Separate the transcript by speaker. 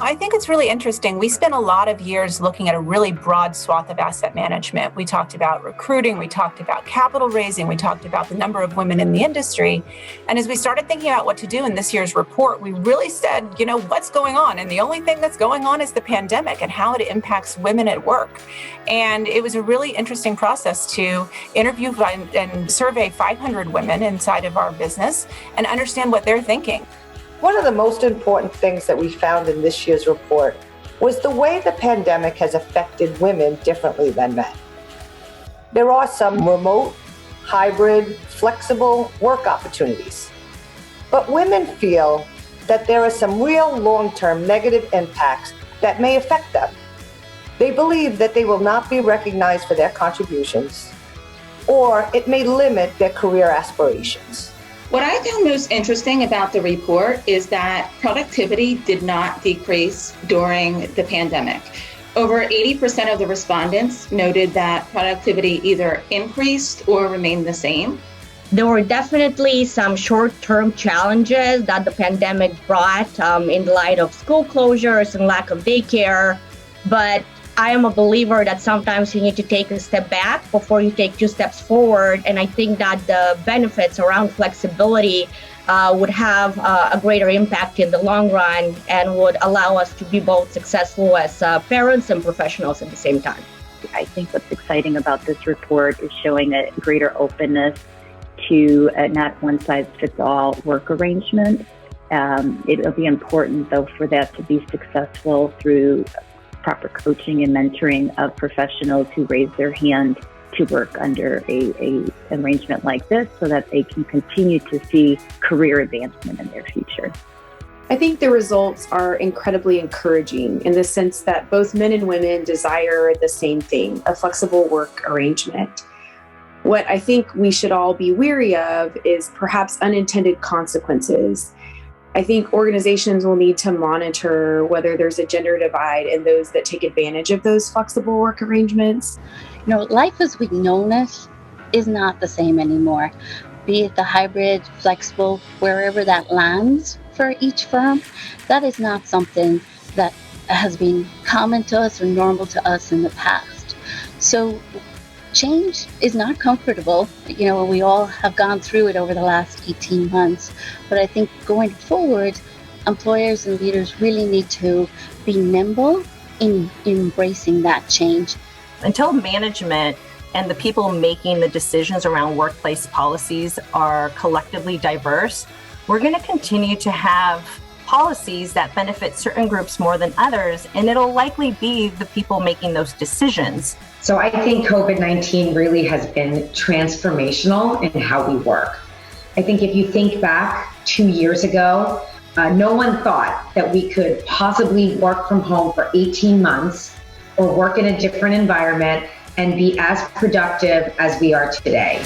Speaker 1: I think it's really interesting. We spent a lot of years looking at a really broad swath of asset management. We talked about recruiting, we talked about capital raising, we talked about the number of women in the industry. And as we started thinking about what to do in this year's report, we really said, what's going on? And the only thing that's going on is the pandemic and how it impacts women at work. And it was a really interesting process to interview and survey 500 women inside of our business and understand what they're thinking.
Speaker 2: One of the most important things that we found in this year's report was the way the pandemic has affected women differently than men. There are some remote, hybrid, flexible work opportunities, but women feel that there are some real long-term negative impacts that may affect them. They believe that they will not be recognized for their contributions, or it may limit their career aspirations.
Speaker 3: What I found most interesting about the report is that productivity did not decrease during the pandemic. Over 80% of the respondents noted that productivity either increased or remained the same.
Speaker 4: There were definitely some short-term challenges that the pandemic brought in light of school closures and lack of daycare, but I am a believer that sometimes you need to take a step back before you take 2 steps forward. And I think that the benefits around flexibility would have a greater impact in the long run and would allow us to be both successful as parents and professionals at the same time.
Speaker 5: I think what's exciting about this report is showing a greater openness to not one-size-fits-all work arrangement. It'll be important, though, for that to be successful through proper coaching and mentoring of professionals who raise their hand to work under a arrangement like this so that they can continue to see career advancement in their future.
Speaker 6: I think the results are incredibly encouraging in the sense that both men and women desire the same thing, a flexible work arrangement. What I think we should all be wary of is perhaps unintended consequences. I think organizations will need to monitor whether there's a gender divide in those that take advantage of those flexible work arrangements.
Speaker 7: Life as we've known it is not the same anymore. Be it the hybrid, flexible, wherever that lands for each firm, that is not something that has been common to us or normal to us in the past. So change is not comfortable. We all have gone through it over the last 18 months. But I think going forward, employers and leaders really need to be nimble in embracing that change.
Speaker 8: Until management and the people making the decisions around workplace policies are collectively diverse, we're going to continue to have policies that benefit certain groups more than others, and it'll likely be the people making those decisions.
Speaker 9: So I think COVID-19 really has been transformational in how we work. I think if you think back 2 years ago, no one thought that we could possibly work from home for 18 months or work in a different environment and be as productive as we are today.